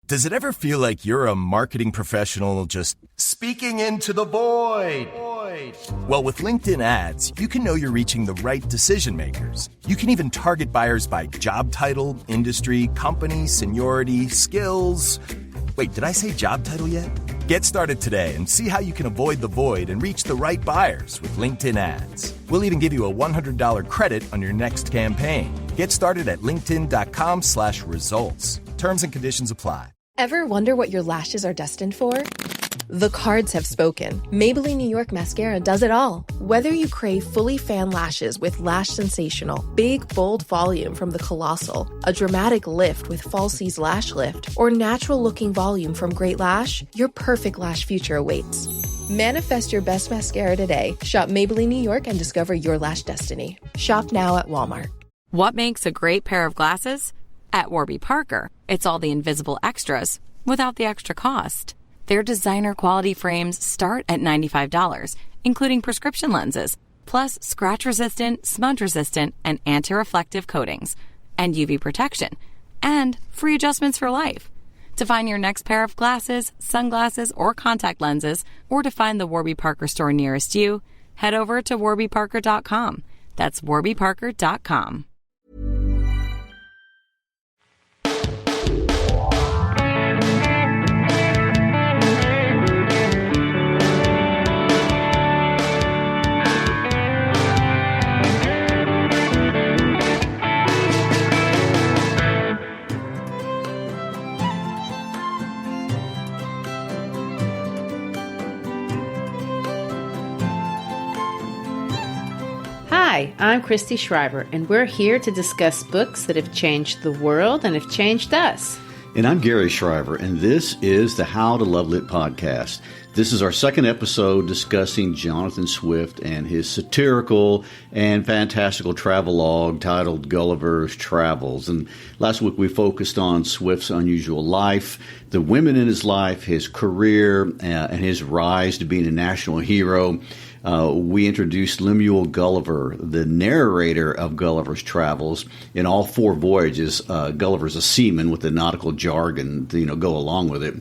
Does it ever feel like you're a marketing professional just speaking into the void? Well, with LinkedIn ads, you can know you're reaching the right decision makers. You can even target buyers by job title, industry, company, seniority, skills. Wait, did I say job title yet? Get started today and see how you can avoid the void and reach the right buyers with LinkedIn ads. We'll even give you a $100 credit on your next campaign. Get started at linkedin.com/results. Terms and conditions apply. Ever wonder what your lashes are destined for? The cards have spoken. Maybelline New York Mascara does it all. Whether you crave fully fan lashes with Lash Sensational, big, bold volume from the Colossal, a dramatic lift with Falsies Lash Lift, or natural-looking volume from Great Lash, your perfect lash future awaits. Manifest your best mascara today. Shop Maybelline New York and discover your lash destiny. Shop now at Walmart. What makes a great pair of glasses? At Warby Parker, it's all the invisible extras without the extra cost. Their designer quality frames start at $95, including prescription lenses, plus scratch-resistant, smudge-resistant, and anti-reflective coatings, and UV protection, and free adjustments for life. To find your next pair of glasses, sunglasses, or contact lenses, or to find the Warby Parker store nearest you, head over to warbyparker.com. That's warbyparker.com. Hi, I'm Christy Schreiber, and we're here to discuss books that have changed the world and have changed us. And I'm Gary Schreiber, and this is the How to Love Lit podcast. This is our second episode discussing Jonathan Swift and his satirical and fantastical travelogue titled Gulliver's Travels. And last week we focused on Swift's unusual life, the women in his life, his career, and his rise to being a national hero. We introduced Lemuel Gulliver, the narrator of Gulliver's Travels. In all four voyages, Gulliver's a seaman with the nautical jargon to go along with it.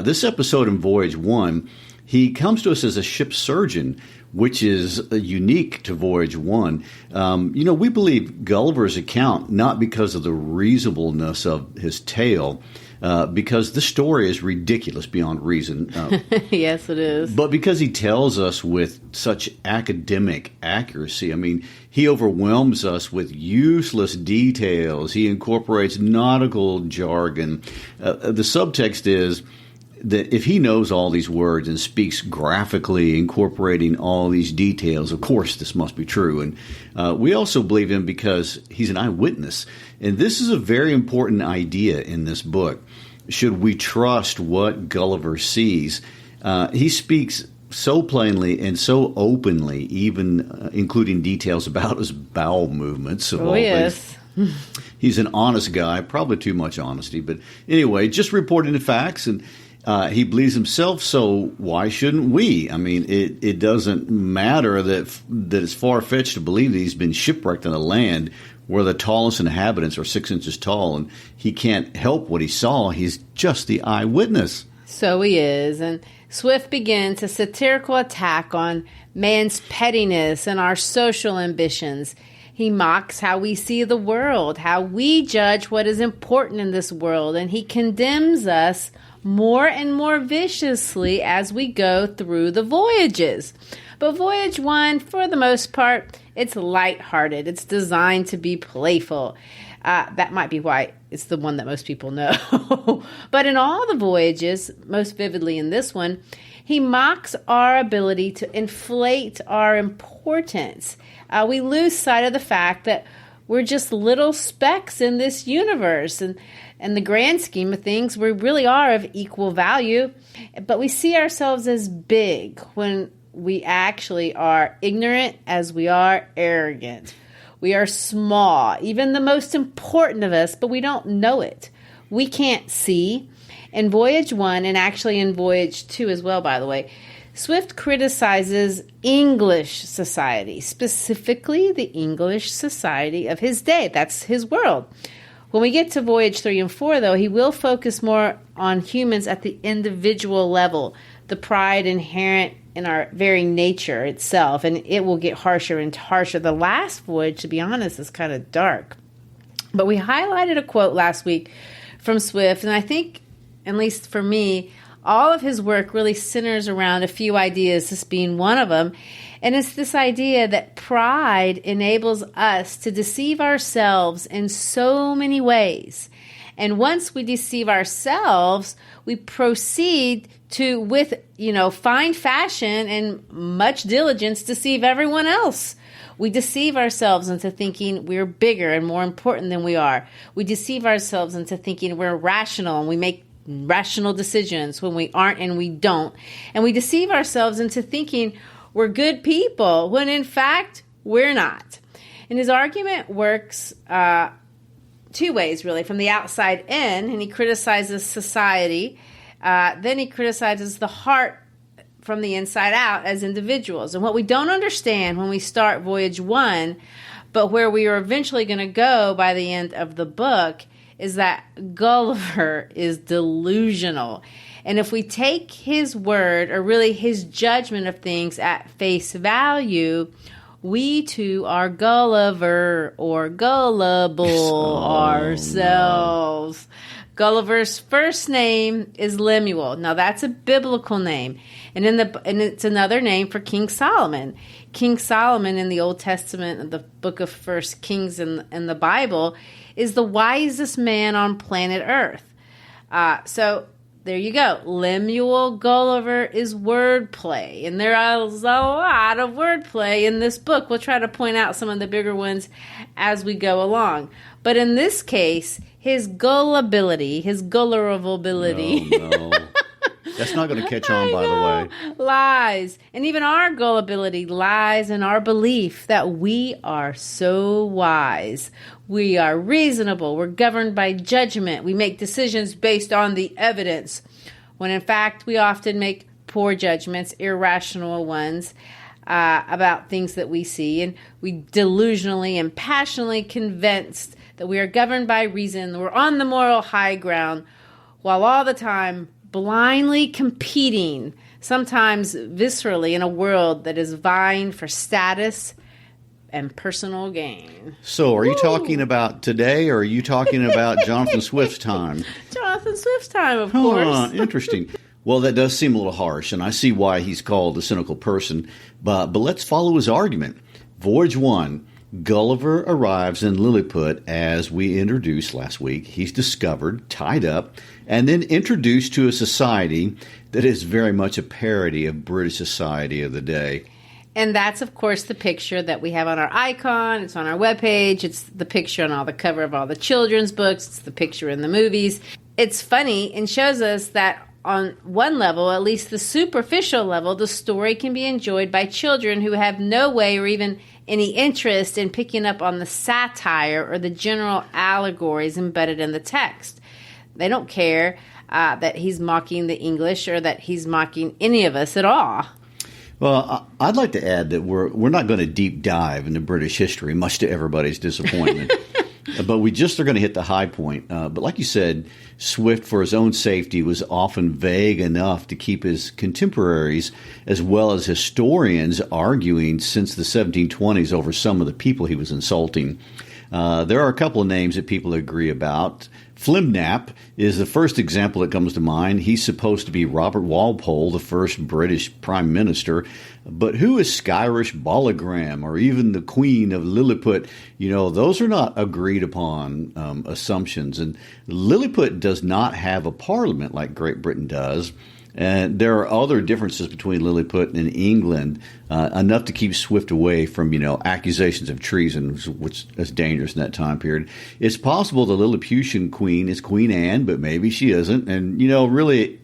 This episode in Voyage 1, he comes to us as a ship surgeon, which is unique to Voyage 1. We believe Gulliver's account not because of the reasonableness of his tale, because the story is ridiculous beyond reason. Yes, it is. But because he tells us with such academic accuracy, I mean, he overwhelms us with useless details. He incorporates nautical jargon. The subtext is that if he knows all these words and speaks graphically, incorporating all these details, of course this must be true. And we also believe him because he's an eyewitness. And this is a very important idea in this book. Should we trust what Gulliver sees? He speaks so plainly and so openly, even including details about his bowel movements. Of all yes. Things. He's an honest guy, probably too much honesty. But anyway, just reporting the facts, and he believes himself, so why shouldn't we? I mean, it doesn't matter that it's far-fetched to believe that he's been shipwrecked on a land where the tallest inhabitants are 6 inches tall, and he can't help what he saw. He's just the eyewitness. So he is, and Swift begins a satirical attack on man's pettiness and our social ambitions. He mocks how we see the world, how we judge what is important in this world, and he condemns us more and more viciously as we go through the voyages. But Voyage 1, for the most part, it's lighthearted. It's designed to be playful. That might be why it's the one that most people know. But in all the voyages, most vividly in this one, he mocks our ability to inflate our importance. We lose sight of the fact that we're just little specks in this universe. And in the grand scheme of things, we really are of equal value. But we see ourselves as big when we actually are ignorant as we are arrogant. We are small, even the most important of us, but we don't know it. We can't see. In Voyage 1, and actually in Voyage 2 as well, by the way, Swift criticizes English society, specifically the English society of his day. That's his world. When we get to voyage 3 and 4, though, he will focus more on humans at the individual level, the pride inherent in our very nature itself, and it will get harsher and harsher. The last voyage, to be honest, is kind of dark. But we highlighted a quote last week from Swift, and I think, at least for me, all of his work really centers around a few ideas, this being one of them. And it's this idea that pride enables us to deceive ourselves in so many ways. And once we deceive ourselves, we proceed to, with, fine fashion and much diligence, deceive everyone else. We deceive ourselves into thinking we're bigger and more important than we are. We deceive ourselves into thinking we're rational and we make rational decisions when we aren't and we don't. And we deceive ourselves into thinking we're good people when in fact we're not. And his argument works two ways, really, from the outside in, and he criticizes society. Then he criticizes the heart from the inside out as individuals. And what we don't understand when we start Voyage 1, but where we are eventually going to go by the end of the book, is that Gulliver is delusional. And if we take his word, or really his judgment of things, at face value, we too are Gulliver, or gullible ourselves. No. Gulliver's first name is Lemuel. Now that's a biblical name, and it's another name for King Solomon. King Solomon in the Old Testament, in the book of First Kings in the Bible, is the wisest man on planet Earth. So there you go. Lemuel Gulliver is wordplay, and there is a lot of wordplay in this book. We'll try to point out some of the bigger ones as we go along. But in this case, his gullibility, his gullibility. No. That's not going to catch on, by the way. Lies. And even our gullibility lies in our belief that we are so wise. We are reasonable. We're governed by judgment. We make decisions based on the evidence, when in fact we often make poor judgments, irrational ones, about things that we see. And we delusionally and passionately convinced that we are governed by reason. We're on the moral high ground, while all the time blindly competing, sometimes viscerally, in a world that is vying for status and personal gain. So are you talking about today, or are you talking about Jonathan Swift's time? Jonathan Swift's time, of course. Interesting. Well, that does seem a little harsh, and I see why he's called a cynical person. But let's follow his argument. Voyage 1, Gulliver arrives in Lilliput, as we introduced last week. He's discovered, tied up, and then introduced to a society that is very much a parody of British society of the day. And that's, of course, the picture that we have on our icon. It's on our webpage. It's the picture on all the cover of all the children's books. It's the picture in the movies. It's funny and shows us that on one level, at least the superficial level, the story can be enjoyed by children who have no way or even any interest in picking up on the satire or the general allegories embedded in the text. They don't care that he's mocking the English or that he's mocking any of us at all. Well, I'd like to add that we're not going to deep dive into British history, much to everybody's disappointment. But we just are going to hit the high point. But like you said, Swift, for his own safety, was often vague enough to keep his contemporaries as well as historians arguing since the 1720s over some of the people he was insulting. There are a couple of names that people agree about. Flimnap is the first example that comes to mind. He's supposed to be Robert Walpole, the first British prime minister. But who is Skyrish Bologram, or even the Queen of Lilliput? Those are not agreed upon assumptions. And Lilliput does not have a parliament like Great Britain does. And there are other differences between Lilliput and England, enough to keep Swift away from, accusations of treason, which is dangerous in that time period. It's possible the Lilliputian queen is Queen Anne, but maybe she isn't. And, really,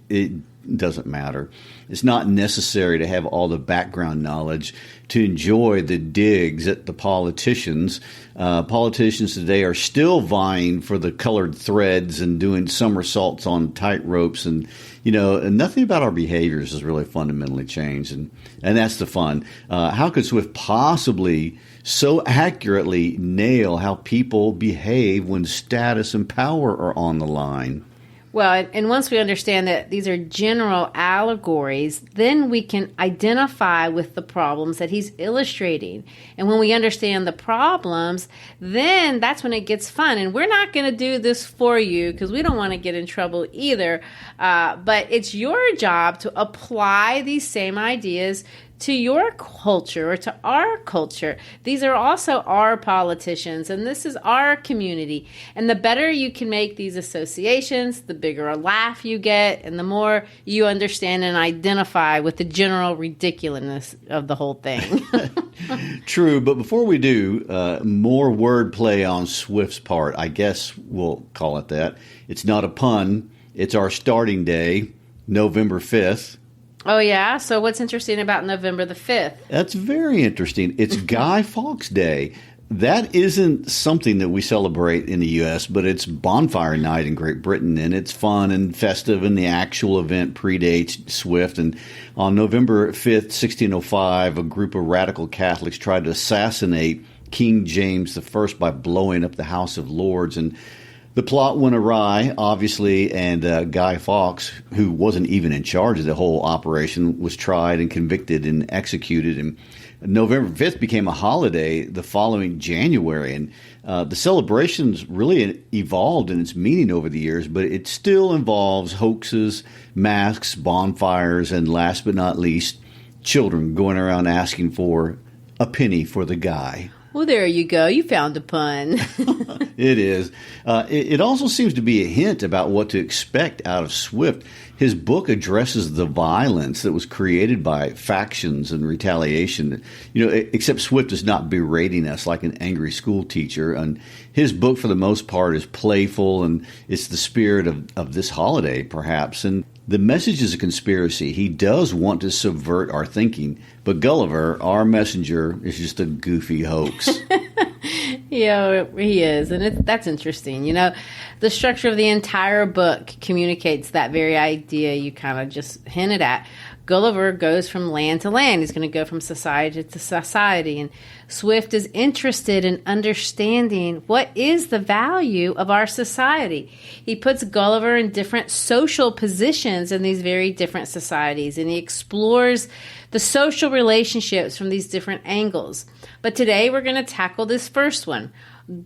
doesn't matter. It's not necessary to have all the background knowledge to enjoy the digs at the politicians. Politicians today are still vying for the colored threads and doing somersaults on tight ropes, and nothing about our behaviors has really fundamentally changed, and that's the fun. How could Swift possibly so accurately nail how people behave when status and power are on the line? Well, and once we understand that these are general allegories, then we can identify with the problems that he's illustrating. And when we understand the problems, then that's when it gets fun. And we're not going to do this for you because we don't want to get in trouble either. But it's your job to apply these same ideas to your culture or to our culture. These are also our politicians, and this is our community. And the better you can make these associations, the bigger a laugh you get, and the more you understand and identify with the general ridiculousness of the whole thing. True, but before we do, more wordplay on Swift's part. I guess we'll call it that. It's not a pun. It's our starting day, November 5th. Oh, yeah? So what's interesting about November the 5th? That's very interesting. It's Guy Fawkes Day. That isn't something that we celebrate in the U.S., but it's bonfire night in Great Britain, and it's fun and festive, and the actual event predates Swift. And on November 5th, 1605, a group of radical Catholics tried to assassinate King James I by blowing up the House of Lords, and the plot went awry, obviously, and Guy Fawkes, who wasn't even in charge of the whole operation, was tried and convicted and executed. And November 5th became a holiday the following January. And the celebrations really evolved in its meaning over the years, but it still involves hoaxes, masks, bonfires, and last but not least, children going around asking for a penny for the guy. Well, there you go. You found a pun. It is. It also seems to be a hint about what to expect out of Swift. His book addresses the violence that was created by factions and retaliation. Except Swift is not berating us like an angry school teacher. And his book, for the most part, is playful, and it's the spirit of this holiday, perhaps. And the message is a conspiracy. He does want to subvert our thinking, but Gulliver, our messenger, is just a goofy hoax. Yeah, he is, and that's interesting. The structure of the entire book communicates that very idea you kind of just hinted at. Gulliver goes from land to land. He's going to go from society to society. And Swift is interested in understanding what is the value of our society. He puts Gulliver in different social positions in these very different societies, and he explores the social relationships from these different angles. But today we're going to tackle this first one.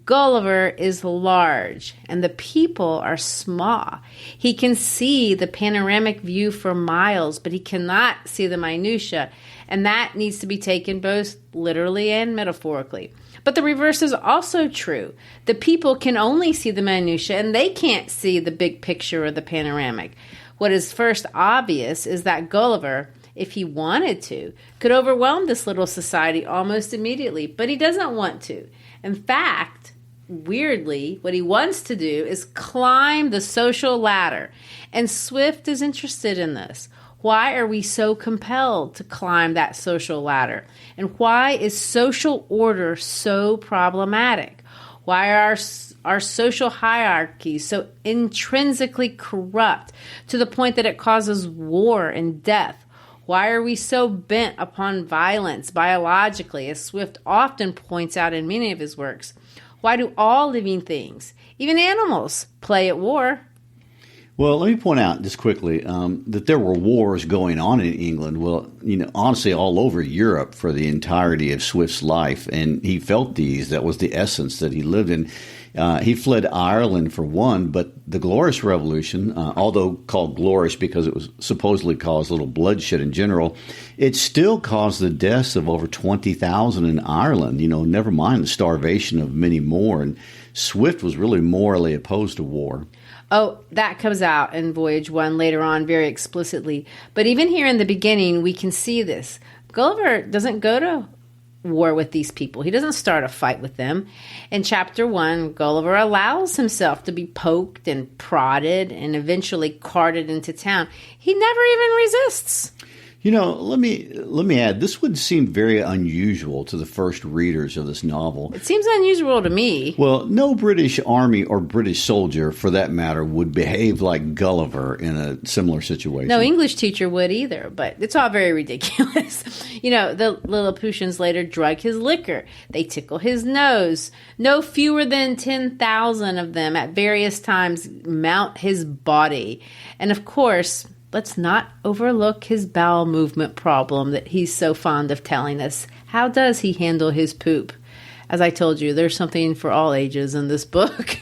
Gulliver is large and the people are small. He can see the panoramic view for miles, but he cannot see the minutia, and that needs to be taken both literally and metaphorically. But the reverse is also true. The people can only see the minutia, and they can't see the big picture or the panoramic. What is first obvious is that Gulliver, if he wanted to, could overwhelm this little society almost immediately, but he doesn't want to. In fact, weirdly, what he wants to do is climb the social ladder, and Swift is interested in this. Why are we so compelled to climb that social ladder? And why is social order so problematic? Why are our social hierarchies so intrinsically corrupt to the point that it causes war and death? Why are we so bent upon violence biologically, as Swift often points out in many of his works? Why do all living things, even animals, play at war? Well, let me point out just quickly that there were wars going on in England. Well, honestly, all over Europe for the entirety of Swift's life, and he felt these. That was the essence that he lived in. He fled Ireland for one, but the Glorious Revolution, although called glorious because it was supposedly caused little bloodshed in general, it still caused the deaths of over 20,000 in Ireland, never mind the starvation of many more. And Swift was really morally opposed to war. Oh, that comes out in Voyage 1 later on very explicitly. But even here in the beginning, we can see this. Gulliver doesn't go to war with these people. He doesn't start a fight with them. In chapter 1, Gulliver allows himself to be poked and prodded and eventually carted into town. He never even resists. You know, let me add, this would seem very unusual to the first readers of this novel. It seems unusual to me. Well, no British army or British soldier, for that matter, would behave like Gulliver in a similar situation. No English teacher would either, but it's all very ridiculous. You know, the Lilliputians later drug his liquor. They tickle his nose. No fewer than 10,000 of them at various times mount his body. And of course, let's not overlook his bowel movement problem that he's so fond of telling us. How does he handle his poop? As I told you, there's something for all ages in this book.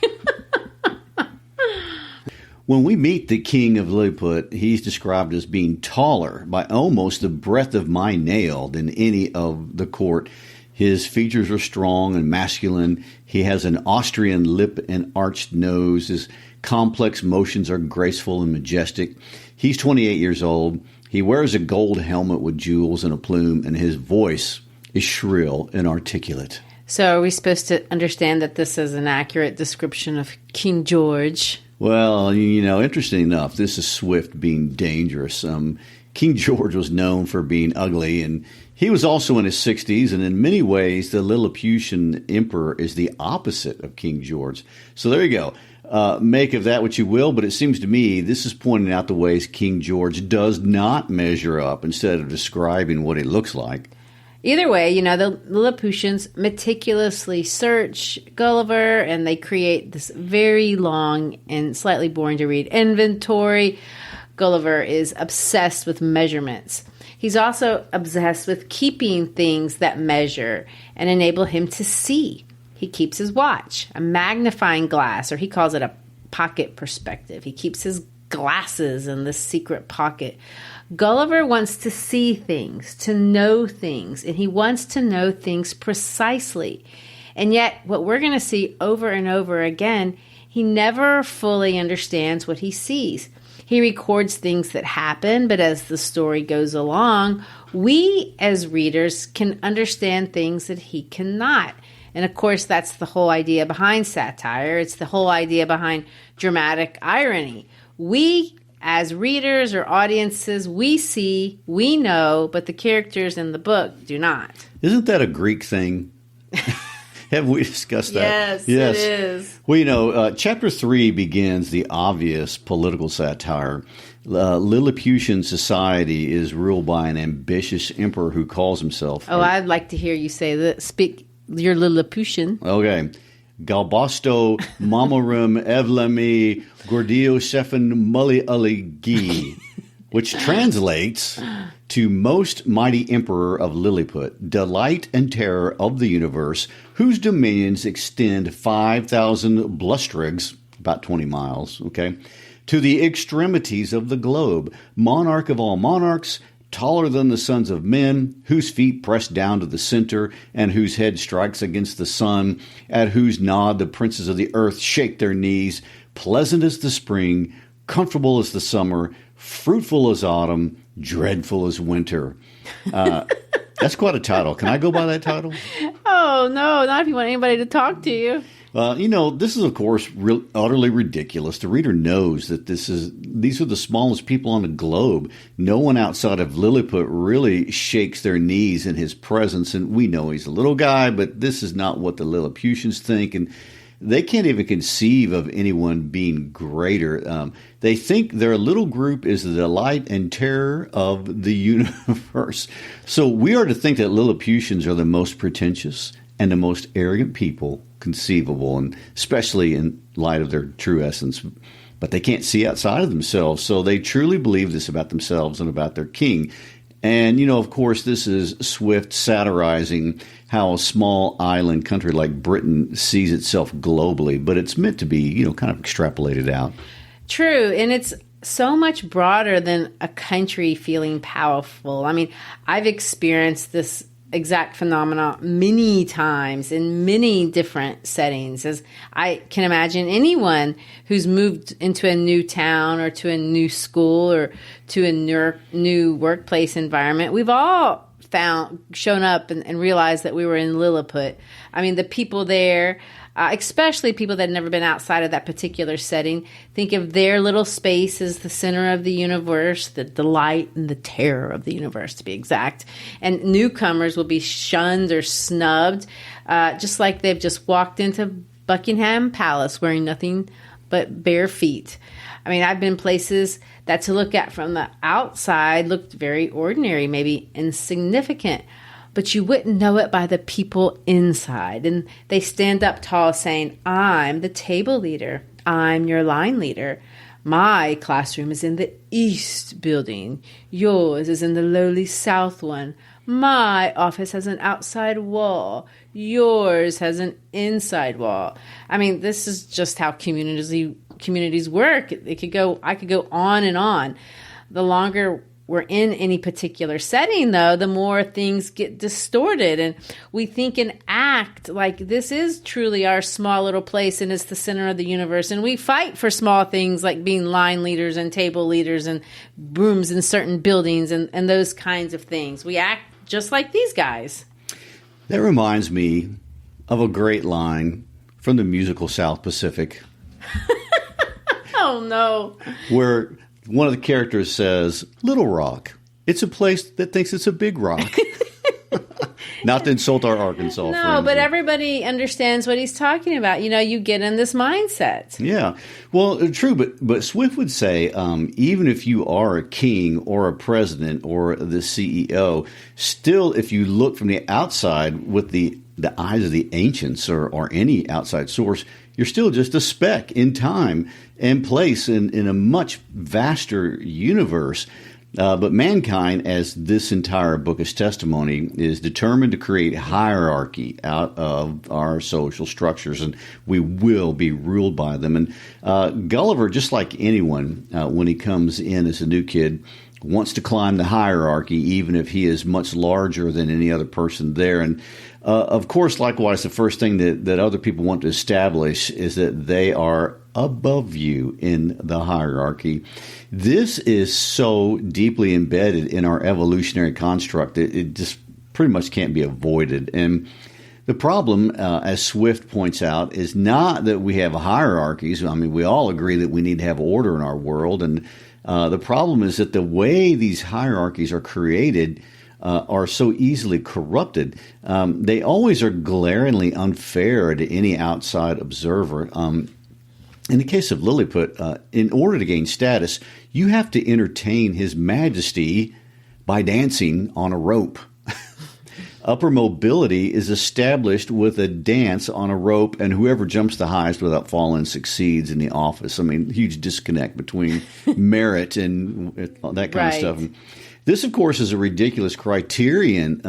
When we meet the king of Lilliput, he's described as being taller by almost the breadth of my nail than any of the court. His features are strong and masculine. He has an Austrian lip and arched nose. His complex motions are graceful and majestic. He's 28 years old. He wears a gold helmet with jewels and a plume, and his voice is shrill and articulate. So are we supposed to understand that this is an accurate description of King George? Well, you know, interesting enough, this is Swift being dangerous. King George was known for being ugly, and he was also in his 60s, and in many ways, the Lilliputian emperor is the opposite of King George. So there you go. Make of that what you will, but it seems to me this is pointing out the ways King George does not measure up instead of describing what he looks like. Either way, you know, the Lilliputians meticulously search Gulliver, and they create this very long and slightly boring to read inventory. Gulliver is obsessed with measurements. He's also obsessed with keeping things that measure and enable him to see. He keeps his watch, a magnifying glass, or he calls it a pocket perspective. He keeps his glasses in this secret pocket. Gulliver wants to see things, to know things, and he wants to know things precisely. And yet, what we're going to see over and over again, he never fully understands what he sees. He records things that happen, but as the story goes along, we as readers can understand things that he cannot. And of course, that's the whole idea behind satire. It's the whole idea behind dramatic irony. We, as readers or audiences, we see, we know, but the characters in the book do not. Isn't that a Greek thing? Have we discussed that? Yes, it is. Well, you know, chapter 3 begins the obvious political satire. Lilliputian society is ruled by an ambitious emperor who calls himself... I'd like to hear you say that. Speak your Lilliputian. Okay. Galbasto Mamarum Evlami Gordio Shefan Mulli Aligi, which translates to most mighty emperor of Lilliput, delight and terror of the universe, whose dominions extend 5,000 blustrigs, about 20 miles, okay, to the extremities of the globe, monarch of all monarchs, taller than the sons of men, whose feet press down to the center, and whose head strikes against the sun, at whose nod the princes of the earth shake their knees, pleasant as the spring, comfortable as the summer, fruitful as autumn, dreadful as winter. That's quite a title. Can I go by that title? Oh, no, not if you want anybody to talk to you. You know, this is, of course, utterly ridiculous. The reader knows that these are the smallest people on the globe. No one outside of Lilliput really shakes their knees in his presence, and we know he's a little guy, but this is not what the Lilliputians think, and they can't even conceive of anyone being greater. They think their little group is the delight and terror of the universe. So we are to think that Lilliputians are the most pretentious and the most arrogant people conceivable, and especially in light of their true essence. But they can't see outside of themselves, so they truly believe this about themselves and about their king. And, you know, of course, this is Swift satirizing how a small island country like Britain sees itself globally, but it's meant to be, you know, kind of extrapolated out. True, and it's so much broader than a country feeling powerful. I mean, I've experienced this exact phenomena many times in many different settings, as I can imagine anyone who's moved into a new town or to a new school or to a new workplace environment. We've all shown up and realized that we were in Lilliput. I mean, the people there, especially people that had never been outside of that particular setting, think of their little space as the center of the universe, the delight and the terror of the universe, to be exact. And newcomers will be shunned or snubbed, just like they've just walked into Buckingham Palace wearing nothing but bare feet. I mean, I've been places that to look at from the outside looked very ordinary, maybe insignificant, but you wouldn't know it by the people inside. And they stand up tall saying, I'm the table leader. I'm your line leader. My classroom is in the east building. Yours is in the lowly south one. My office has an outside wall. Yours has an inside wall. I mean, this is just how communities work. I could go on and on. The longer we're in any particular setting, though, the more things get distorted, and we think and act like this is truly our small little place and it's the center of the universe. And we fight for small things like being line leaders and table leaders and rooms in certain buildings and those kinds of things. We act just like these guys. That reminds me of a great line from the musical South Pacific. Oh, no. Where one of the characters says, Little Rock, it's a place that thinks it's a big rock. Not to insult our Arkansas friends. No, but everybody understands what he's talking about. You know, you get in this mindset. Yeah. Well, true, but Swift would say, even if you are a king or a president or the CEO, still, if you look from the outside with the eyes of the ancients or any outside source, you're still just a speck in time and place in a much vaster universe. But mankind, as this entire book is testimony, is determined to create hierarchy out of our social structures, and we will be ruled by them. And Gulliver, just like anyone, when he comes in as a new kid, wants to climb the hierarchy, even if he is much larger than any other person there. And of course, likewise, the first thing that other people want to establish is that they are above you in the hierarchy. This is so deeply embedded in our evolutionary construct, it just pretty much can't be avoided. And the problem, as Swift points out, is not that we have hierarchies. I mean, we all agree that we need to have order in our world. And the problem is that the way these hierarchies are created are so easily corrupted. They always are glaringly unfair to any outside observer. In the case of Lilliput, in order to gain status, you have to entertain His Majesty by dancing on a rope. Upper mobility is established with a dance on a rope, and whoever jumps the highest without falling succeeds in the office. I mean, huge disconnect between merit and that kind of stuff. This, of course, is a ridiculous criterion,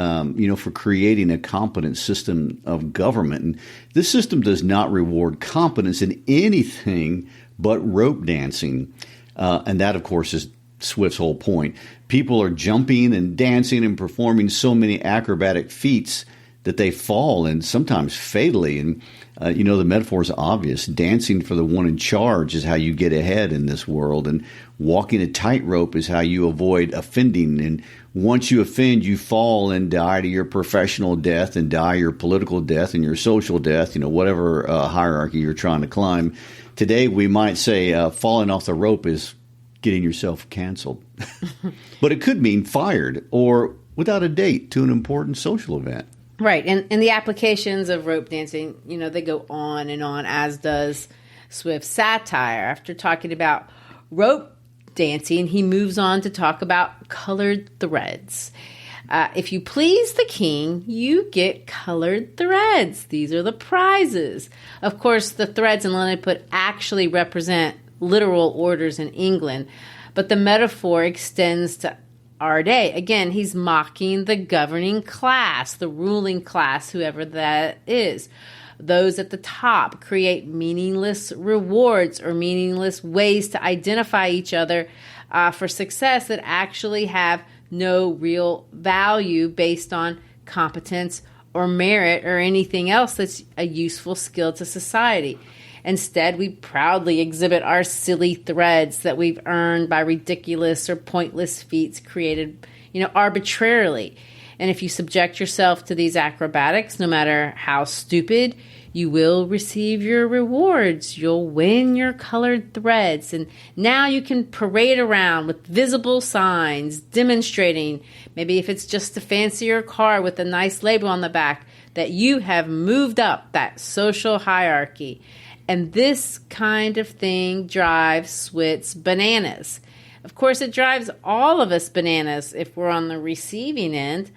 for creating a competent system of government. And this system does not reward competence in anything but rope dancing. And that, of course, is Swift's whole point. People are jumping and dancing and performing so many acrobatic feats that they fall, and sometimes fatally. And, the metaphor is obvious. Dancing for the one in charge is how you get ahead in this world. And walking a tightrope is how you avoid offending. And once you offend, you fall and die to your professional death and die your political death and your social death, whatever hierarchy you're trying to climb. Today, we might say falling off the rope is getting yourself canceled. But it could mean fired or without a date to an important social event. Right. And the applications of rope dancing, they go on and on, as does Swift's satire. After talking about rope dancing, he moves on to talk about colored threads. If you please the king, you get colored threads. These are the prizes. Of course, the threads in Lilliput actually represent literal orders in England, but the metaphor extends to our day. Again, he's mocking the governing class, the ruling class, whoever that is. Those at the top create meaningless rewards or meaningless ways to identify each other for success that actually have no real value based on competence or merit or anything else that's a useful skill to society. Instead, we proudly exhibit our silly threads that we've earned by ridiculous or pointless feats created, arbitrarily. And if you subject yourself to these acrobatics, no matter how stupid, you will receive your rewards. You'll win your colored threads. And now you can parade around with visible signs demonstrating, maybe if it's just a fancier car with a nice label on the back, that you have moved up that social hierarchy. And this kind of thing drives Swit's bananas. Of course, it drives all of us bananas if we're on the receiving end.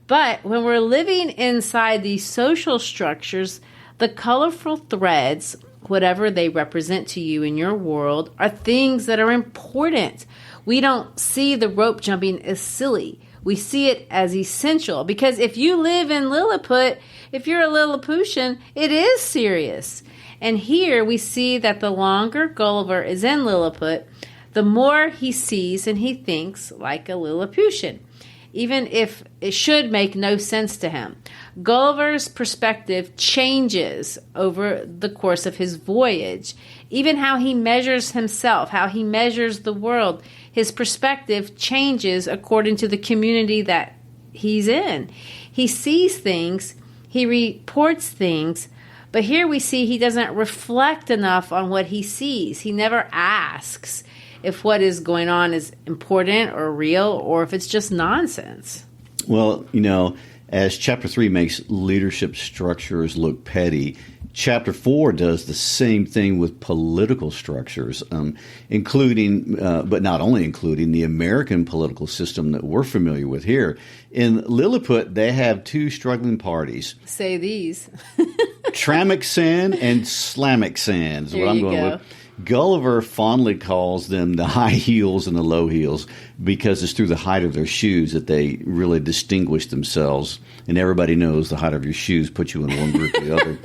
But when we're living inside these social structures, the colorful threads, whatever they represent to you in your world, are things that are important. We don't see the rope jumping as silly. We see it as essential. Because if you live in Lilliput, if you're a Lilliputian, it is serious. And here we see that the longer Gulliver is in Lilliput, the more he sees and he thinks like a Lilliputian, even if it should make no sense to him. Gulliver's perspective changes over the course of his voyage. Even how he measures himself, how he measures the world, his perspective changes according to the community that he's in. He sees things, he reports things, but here we see he doesn't reflect enough on what he sees. He never asks if what is going on is important or real or if it's just nonsense. Well, as Chapter 3 makes leadership structures look petty, Chapter 4 does the same thing with political structures, including, but not only including, the American political system that we're familiar with here. In Lilliput, they have two struggling parties. Say these. Tramixan and Slamixan is what I'm going with. Gulliver fondly calls them the high heels and the low heels because it's through the height of their shoes that they really distinguish themselves. And everybody knows the height of your shoes puts you in one group or the other.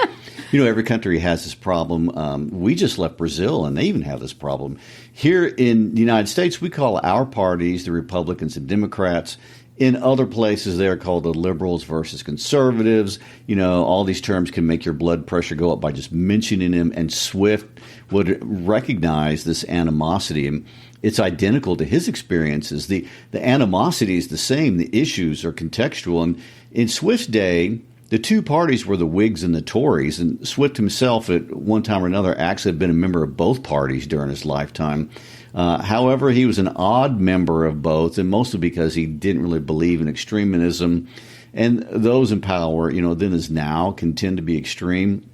Every country has this problem. We just left Brazil, and they even have this problem. Here in the United States, we call our parties the Republicans and Democrats. In other places, they're called the liberals versus conservatives. All these terms can make your blood pressure go up by just mentioning them. And Swift would recognize this animosity. And it's identical to his experiences. The animosity is the same. The issues are contextual. And in Swift's day, the two parties were the Whigs and the Tories. And Swift himself, at one time or another, actually had been a member of both parties during his lifetime. However, he was an odd member of both, and mostly because he didn't really believe in extremism. And those in power, then as now, can tend to be extreme.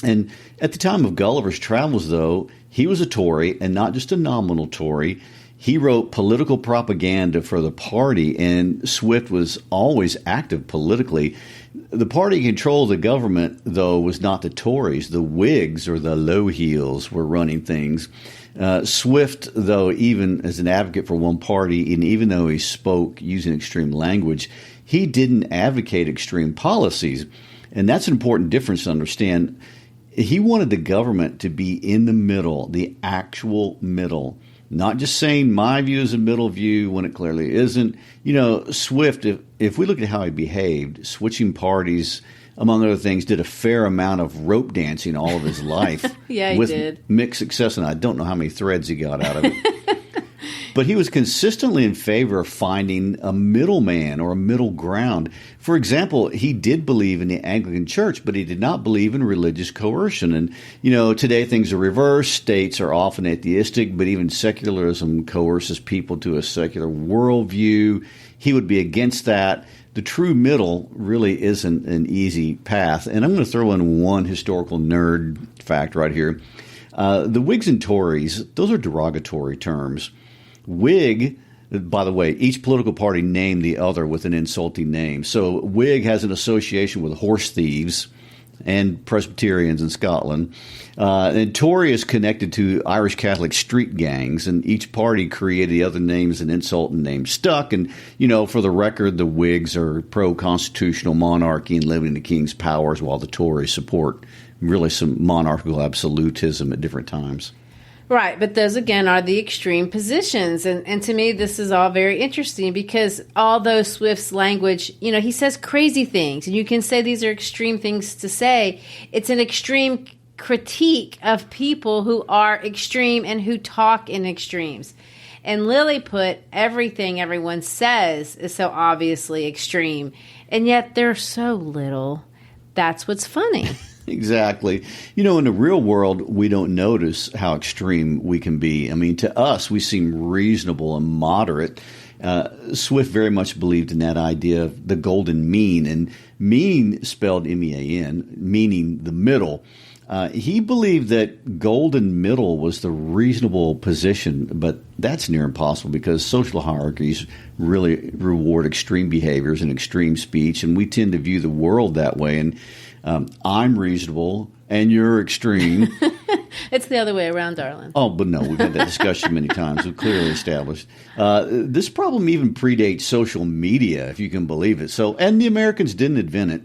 And at the time of Gulliver's travels, though, he was a Tory, and not just a nominal Tory. He wrote political propaganda for the party, and Swift was always active politically. The party in control of the government, though, was not the Tories. The Whigs, or the low heels, were running things. Swift, though, even as an advocate for one party, and even though he spoke using extreme language, he didn't advocate extreme policies. And that's an important difference to understand. He wanted the government to be in the middle, the actual middle, not just saying my view is a middle view when it clearly isn't. Swift, if we look at how he behaved, switching parties, among other things, did a fair amount of rope dancing all of his life. Yeah, he with did. Mixed success, and I don't know how many threads he got out of it. But he was consistently in favor of finding a middleman or a middle ground. For example, he did believe in the Anglican Church, but he did not believe in religious coercion. And, today things are reversed. States are often atheistic, but even secularism coerces people to a secular worldview. He would be against that. The true middle really isn't an easy path. And I'm going to throw in one historical nerd fact right here. The Whigs and Tories, those are derogatory terms. Whig, by the way, each political party named the other with an insulting name. So Whig has an association with horse thieves and Presbyterians in Scotland. And Tory is connected to Irish Catholic street gangs, and each party created the other name as an insult and name stuck. And, for the record, the Whigs are pro-constitutional monarchy and limiting the king's powers, while the Tories support really some monarchical absolutism at different times. Right, but those, again, are the extreme positions. And to me, this is all very interesting because although Swift's language, he says crazy things, and you can say these are extreme things to say, it's an extreme critique of people who are extreme and who talk in extremes. In Lilliput, everything everyone says is so obviously extreme, and yet there's so little. That's what's funny. Exactly. In the real world, we don't notice how extreme we can be. I mean, to us, we seem reasonable and moderate. Swift very much believed in that idea of the golden mean, and mean spelled M-E-A-N, meaning the middle. He believed that golden middle was the reasonable position, but that's near impossible because social hierarchies really reward extreme behaviors and extreme speech, and we tend to view the world that way. And I'm reasonable and you're extreme. It's the other way around, darling. Oh, but no, we've had that discussion many times. We've clearly established. This problem even predates social media, if you can believe it. And the Americans didn't invent it.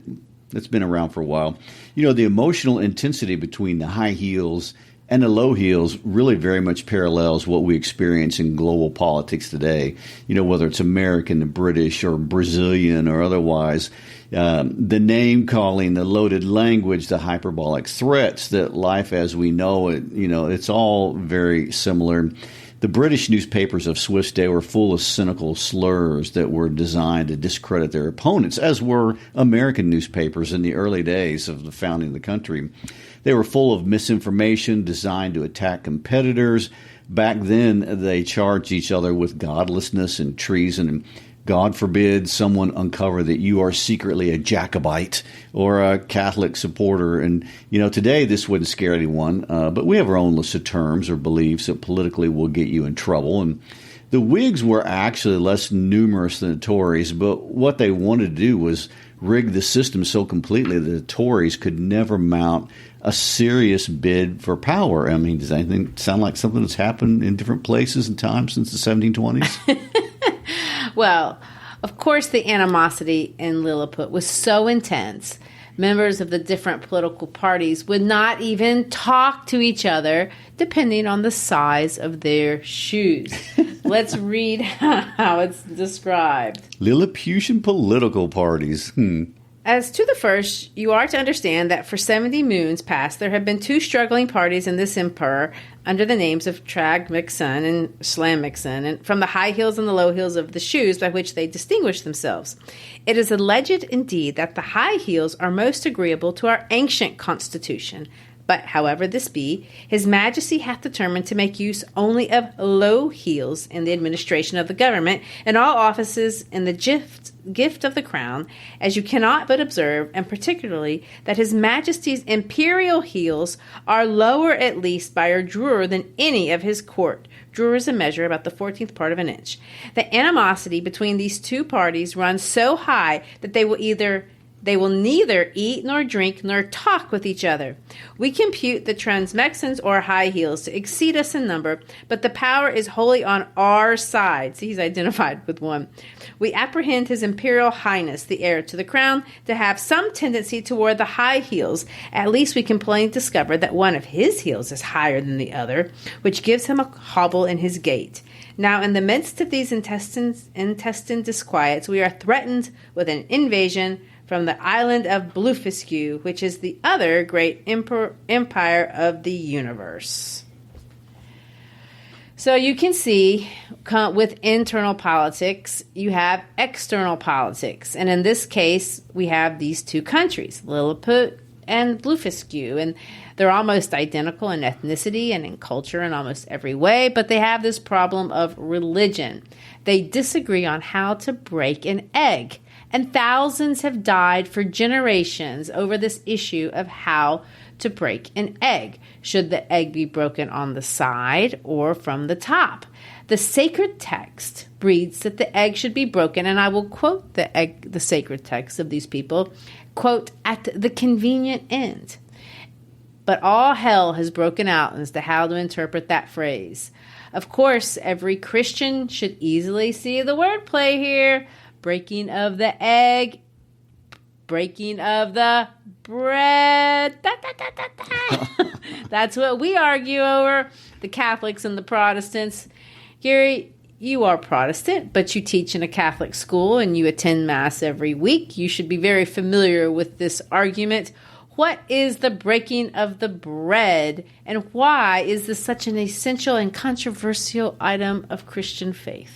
It's been around for a while. The emotional intensity between the high heels and the low heels really very much parallels what we experience in global politics today. Whether it's American, British, or Brazilian, or otherwise. The name calling, the loaded language, the hyperbolic threats, that life as we know it, it's all very similar. The British newspapers of Swift's day were full of cynical slurs that were designed to discredit their opponents, as were American newspapers in the early days of the founding of the country. They were full of misinformation designed to attack competitors. Back then, they charged each other with godlessness and treason, and God forbid someone uncover that you are secretly a Jacobite or a Catholic supporter. And, today this wouldn't scare anyone, but we have our own list of terms or beliefs that politically will get you in trouble. And the Whigs were actually less numerous than the Tories, but what they wanted to do was rig the system so completely that the Tories could never mount a serious bid for power. I mean, does anything sound like something that's happened in different places and times since the 1720s? Well, of course, the animosity in Lilliput was so intense, members of the different political parties would not even talk to each other, depending on the size of their shoes. Let's read how it's described. Lilliputian political parties. As to the first, you are to understand that for 70 moons past, there have been two struggling parties in this emperor under the names of Tragmixon and Slammixon, and from the high heels and the low heels of the shoes by which they distinguish themselves. It is alleged, indeed, that the high heels are most agreeable to our ancient constitution. But, however this be, His Majesty hath determined to make use only of low heels in the administration of the government, and all offices in the gift of the crown, as you cannot but observe, and particularly that His Majesty's imperial heels are lower at least by a drewer than any of his court. Drewer is a measure about the 14th part of an inch. The animosity between these two parties runs so high that they will neither eat nor drink nor talk with each other. We compute the Transmexons or high heels to exceed us in number, but the power is wholly on our side. See, he's identified with one. We apprehend His Imperial Highness, the heir to the crown, to have some tendency toward the high heels. At least we can plainly discover that one of his heels is higher than the other, which gives him a hobble in his gait. Now, in the midst of these intestine disquiets, we are threatened with an invasion from the island of Blefuscu, which is the other great empire of the universe. So you can see with internal politics, you have external politics. And in this case, we have these two countries, Lilliput and Blefuscu. And they're almost identical in ethnicity and in culture in almost every way, but they have this problem of religion. They disagree on how to break an egg. And thousands have died for generations over this issue of how to break an egg. Should the egg be broken on the side or from the top? The sacred text reads that the egg should be broken, and I will quote the sacred text of these people, quote, at the convenient end. But all hell has broken out as to how to interpret that phrase. Of course, every Christian should easily see the wordplay here. Breaking of the egg, breaking of the bread. That's what we argue over, the Catholics and the Protestants. Gary, you are Protestant, but you teach in a Catholic school and you attend Mass every week. You should be very familiar with this argument. What is the breaking of the bread, and why is this such an essential and controversial item of Christian faith?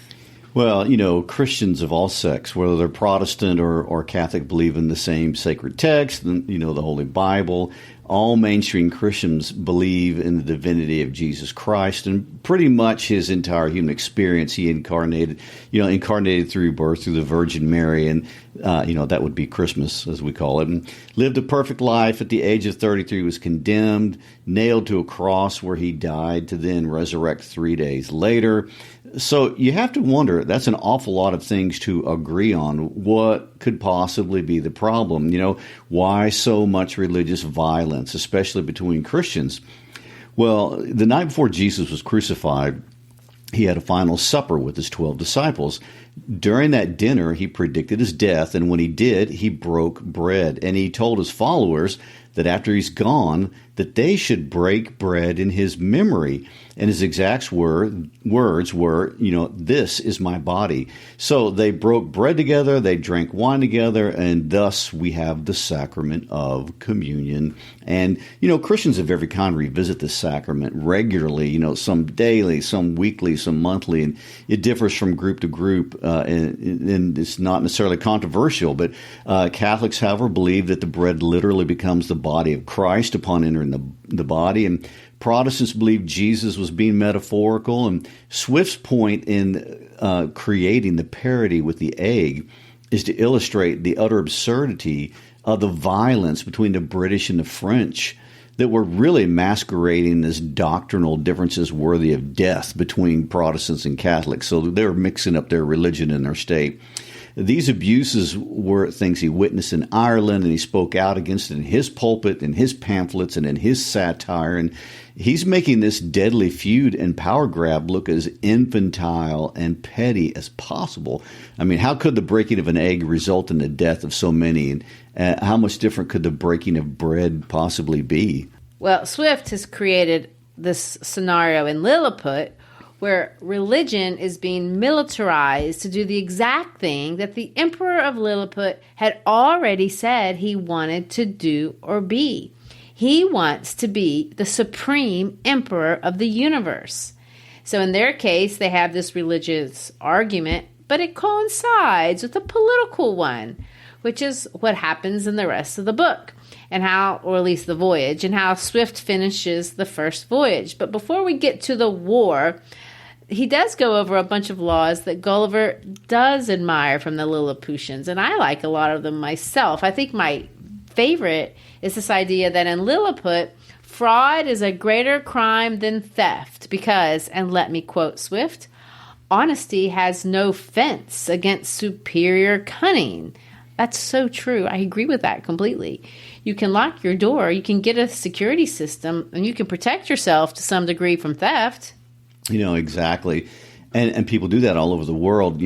Well, Christians of all sects, whether they're Protestant or Catholic, believe in the same sacred text, the Holy Bible. All mainstream Christians believe in the divinity of Jesus Christ, and pretty much his entire human experience he incarnated through birth through the Virgin Mary, and that would be Christmas as we call it, and lived a perfect life. At the age of 33 was condemned, nailed to a cross where he died to then resurrect 3 days later. So you have to wonder, that's an awful lot of things to agree on. What could possibly be the problem? Why so much religious violence, especially between Christians? Well, the night before Jesus was crucified, he had a final supper with his 12 disciples. During that dinner, he predicted his death, and when he did, he broke bread. And he told his followers that after he's gone, that they should break bread in his memory. And his exact words were, this is my body. So they broke bread together, they drank wine together, and thus we have the sacrament of communion. And, Christians of every kind revisit this sacrament regularly, some daily, some weekly, some monthly, and it differs from group to group, and it's not necessarily controversial. But Catholics, however, believe that the bread literally becomes the body of Christ upon entering the body, and Protestants believe Jesus was being metaphorical. And Swift's point in creating the parody with the egg is to illustrate the utter absurdity of the violence between the British and the French that were really masquerading as doctrinal differences worthy of death between Protestants and Catholics. So they were mixing up their religion and their state. These abuses were things he witnessed in Ireland, and he spoke out against it in his pulpit, in his pamphlets, and in his satire. And he's making this deadly feud and power grab look as infantile and petty as possible. I mean, how could the breaking of an egg result in the death of so many? And how much different could the breaking of bread possibly be? Well, Swift has created this scenario in Lilliput where religion is being militarized to do the exact thing that the Emperor of Lilliput had already said he wanted to do or be. He wants to be the supreme emperor of the universe. So in their case, they have this religious argument, but it coincides with a political one, which is what happens in the rest of the book, and how, or at least the voyage, and how Swift finishes the first voyage. But before we get to the war, he does go over a bunch of laws that Gulliver does admire from the Lilliputians, and I like a lot of them myself. I think my favorite is this idea that in Lilliput, fraud is a greater crime than theft because, and let me quote Swift, honesty has no fence against superior cunning. That's so true. I agree with that completely. You can lock your door, you can get a security system, and you can protect yourself to some degree from theft. Exactly. And people do that all over the world,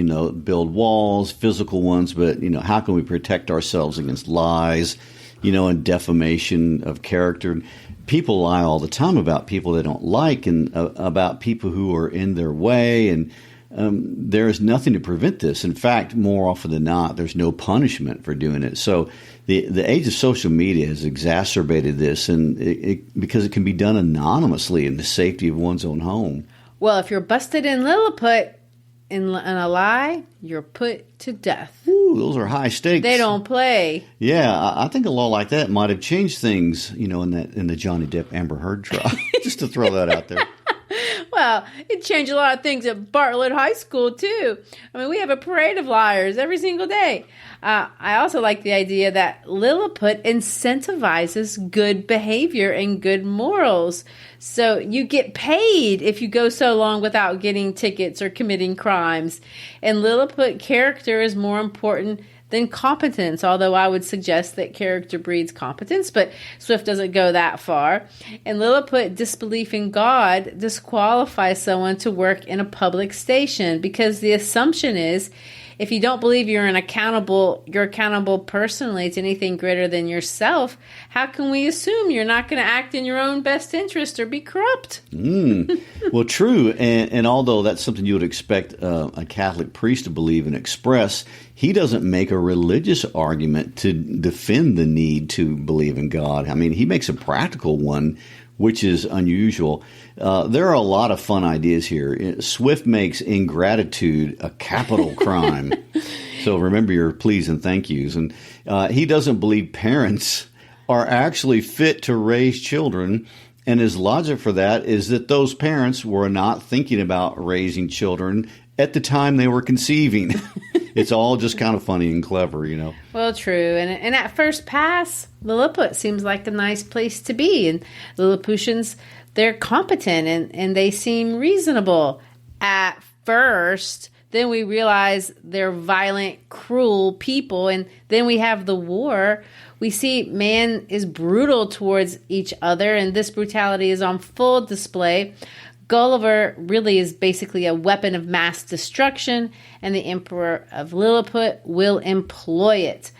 build walls, physical ones, but, how can we protect ourselves against lies, and defamation of character? People lie all the time about people they don't like and about people who are in their way, and there is nothing to prevent this. In fact, more often than not, there's no punishment for doing it. So the age of social media has exacerbated this, and because it can be done anonymously in the safety of one's own home. Well, if you're busted in Lilliput in a lie, you're put to death. Ooh, those are high stakes. They don't play. Yeah, I think a law like that might have changed things, in the Johnny Depp Amber Heard trial. Just to throw that out there. Well, it changed a lot of things at Bartlett High School, too. I mean, we have a parade of liars every single day. I also like the idea that Lilliput incentivizes good behavior and good morals. So you get paid if you go so long without getting tickets or committing crimes. And Lilliput character is more important than competence, although I would suggest that character breeds competence, but Swift doesn't go that far. And Lilliput disbelief in God disqualifies someone to work in a public station because the assumption is if you don't believe you're accountable personally to anything greater than yourself, how can we assume you're not going to act in your own best interest or be corrupt? Well, true. And although that's something you would expect a Catholic priest to believe and express, he doesn't make a religious argument to defend the need to believe in God. I mean, he makes a practical one, which is unusual. There are a lot of fun ideas here. Swift makes ingratitude a capital crime. So remember your please and thank yous. And he doesn't believe parents are actually fit to raise children. And his logic for that is that those parents were not thinking about raising children at the time they were conceiving. It's all just kind of funny and clever, you know. Well, true. And at first pass, Lilliput seems like a nice place to be. And Lilliputians, they're competent and they seem reasonable at first. Then we realize they're violent, cruel people. And then we have the war. We see man is brutal towards each other, and this brutality is on full display. Gulliver really is basically a weapon of mass destruction, and the Emperor of Lilliput will employ it.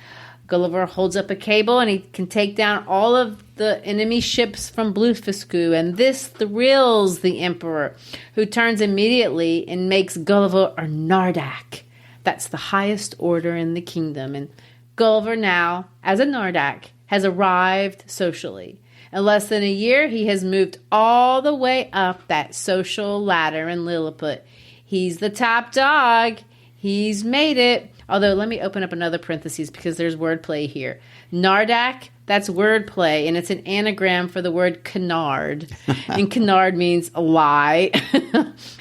Gulliver holds up a cable, and he can take down all of the enemy ships from Blefuscu, and this thrills the Emperor, who turns immediately and makes Gulliver a Nardac. That's the highest order in the kingdom, and Gulliver now, as a Nardac, has arrived socially. In less than a year, he has moved all the way up that social ladder in Lilliput. He's the top dog. He's made it. Although, let me open up another parenthesis because there's wordplay here. Nardac, that's wordplay, and it's an anagram for the word canard. And canard means a lie.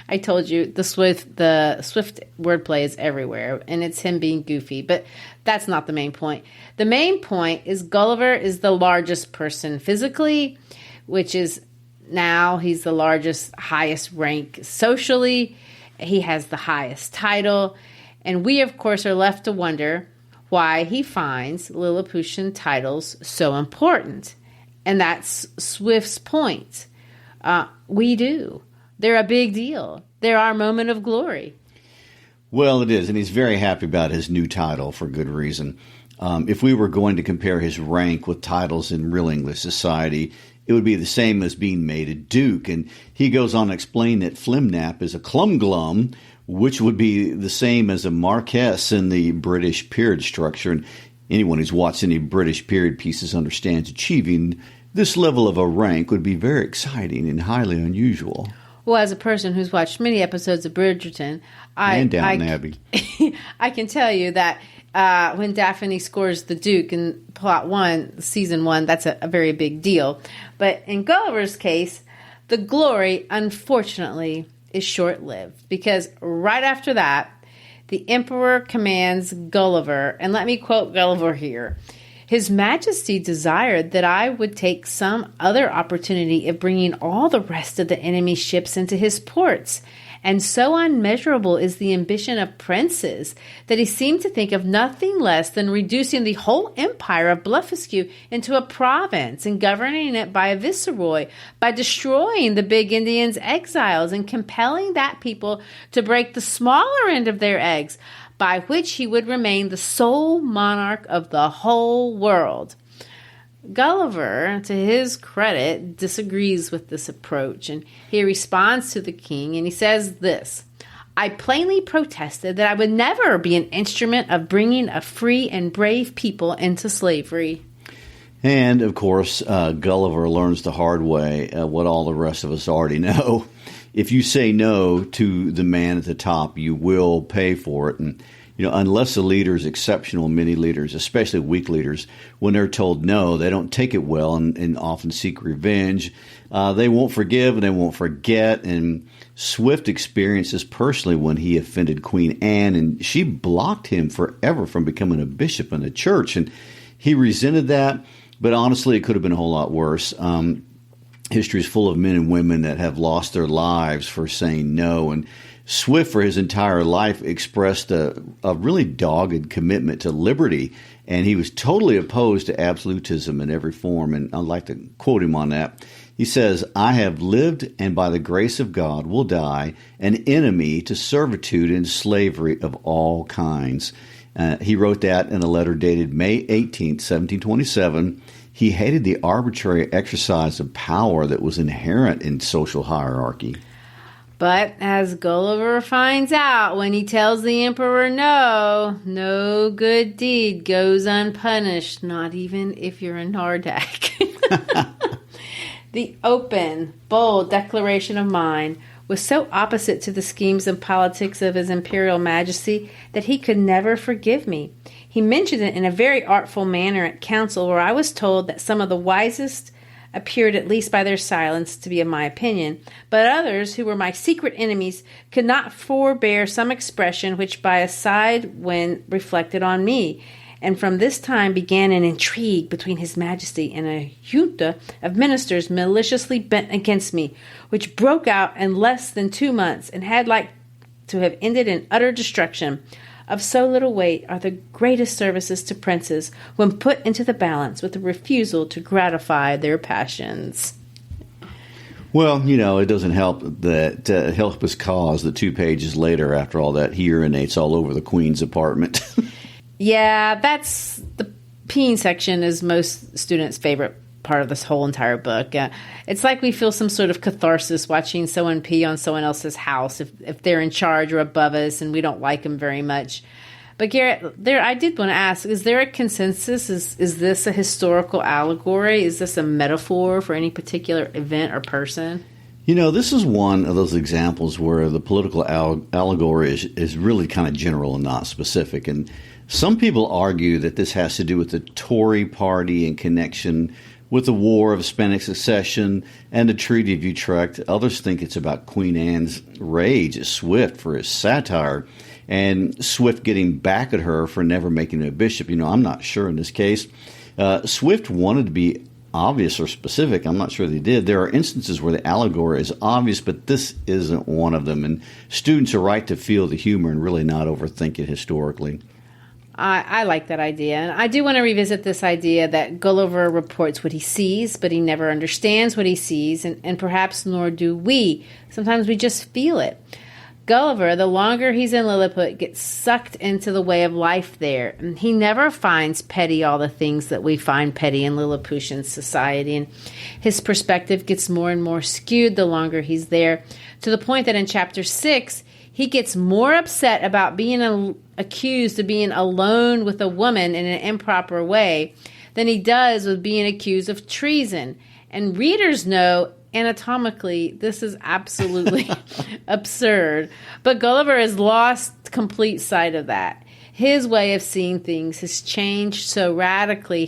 I told you, the Swift wordplay is everywhere, and it's him being goofy. But that's not the main point. The main point is Gulliver is the largest person physically, which is now he's the largest, highest rank socially. He has the highest title. And we, of course, are left to wonder why he finds Lilliputian titles so important. And that's Swift's point. We do. They're a big deal. They're our moment of glory. Well, it is, and he's very happy about his new title for good reason. If we were going to compare his rank with titles in real English society, it would be the same as being made a duke. And he goes on to explain that Flimnap is a clumglum, which would be the same as a marquess in the British peerage structure. And anyone who's watched any British period pieces understands achieving this level of a rank would be very exciting and highly unusual. Well, as a person who's watched many episodes of Bridgerton, and Downton Abbey, I can tell you that when Daphne scores the Duke in plot 1, season 1, that's a very big deal. But in Gulliver's case, the glory, unfortunately, is short-lived, because right after that, the Emperor commands Gulliver, and let me quote Gulliver here. His Majesty desired that I would take some other opportunity of bringing all the rest of the enemy ships into his ports. And so unmeasurable is the ambition of princes that he seemed to think of nothing less than reducing the whole empire of Blefuscu into a province and governing it by a viceroy, by destroying the big Indians' exiles and compelling that people to break the smaller end of their eggs, by which he would remain the sole monarch of the whole world. Gulliver, to his credit, disagrees with this approach, and he responds to the king, and he says this: I plainly protested that I would never be an instrument of bringing a free and brave people into slavery. And, of course, Gulliver learns the hard way what all the rest of us already know. If you say no to the man at the top, you will pay for it. And, you know, unless the leader is exceptional, many leaders, especially weak leaders, when they're told no, they don't take it well and often seek revenge. They won't forgive and they won't forget. And Swift experienced this personally when he offended Queen Anne, and she blocked him forever from becoming a bishop in the church. And he resented that, but honestly, it could have been a whole lot worse. History is full of men and women that have lost their lives for saying no. And Swift, for his entire life, expressed a really dogged commitment to liberty. And he was totally opposed to absolutism in every form. And I'd like to quote him on that. He says, I have lived and by the grace of God will die, an enemy to servitude and slavery of all kinds. He wrote that in a letter dated May 18th, 1727. He hated the arbitrary exercise of power that was inherent in social hierarchy. But as Gulliver finds out when he tells the emperor no, no good deed goes unpunished, not even if you're a Nardac. The open, bold declaration of mine was so opposite to the schemes and politics of His Imperial Majesty that he could never forgive me. He mentioned it in a very artful manner at council, where I was told that some of the wisest appeared, at least by their silence, to be of my opinion, but others, who were my secret enemies, could not forbear some expression which by a side when reflected on me. And from this time began an intrigue between His Majesty and a junta of ministers maliciously bent against me, which broke out in less than 2 months, and had like to have ended in utter destruction. Of so little weight are the greatest services to princes when put into the balance with the refusal to gratify their passions. Well, it doesn't help that help his cause that 2 pages later, after all that, he urinates all over the Queen's apartment. Yeah, that's the peeing section is most students' favorite part of this whole entire book. It's like we feel some sort of catharsis watching someone pee on someone else's house if they're in charge or above us and we don't like them very much. But Garrett, I did want to ask, is there a consensus? Is this a historical allegory? Is this a metaphor for any particular event or person? This is one of those examples where the political allegory is really kind of general and not specific. And some people argue that this has to do with the Tory party in connection with the War of Spanish Succession and the Treaty of Utrecht. Others think it's about Queen Anne's rage at Swift for his satire and Swift getting back at her for never making him a bishop. I'm not sure in this case. Swift wanted to be obvious or specific. I'm not sure they did. There are instances where the allegory is obvious, but this isn't one of them. And students are right to feel the humor and really not overthink it historically. I like that idea. And I do want to revisit this idea that Gulliver reports what he sees, but he never understands what he sees, and perhaps nor do we. Sometimes we just feel it. Gulliver, the longer he's in Lilliput, gets sucked into the way of life there. And he never finds petty all the things that we find petty in Lilliputian society. And his perspective gets more and more skewed the longer he's there, to the point that in Chapter 6, he gets more upset about being accused of being alone with a woman in an improper way than he does with being accused of treason. And readers know anatomically this is absolutely absurd. But Gulliver has lost complete sight of that. His way of seeing things has changed so radically,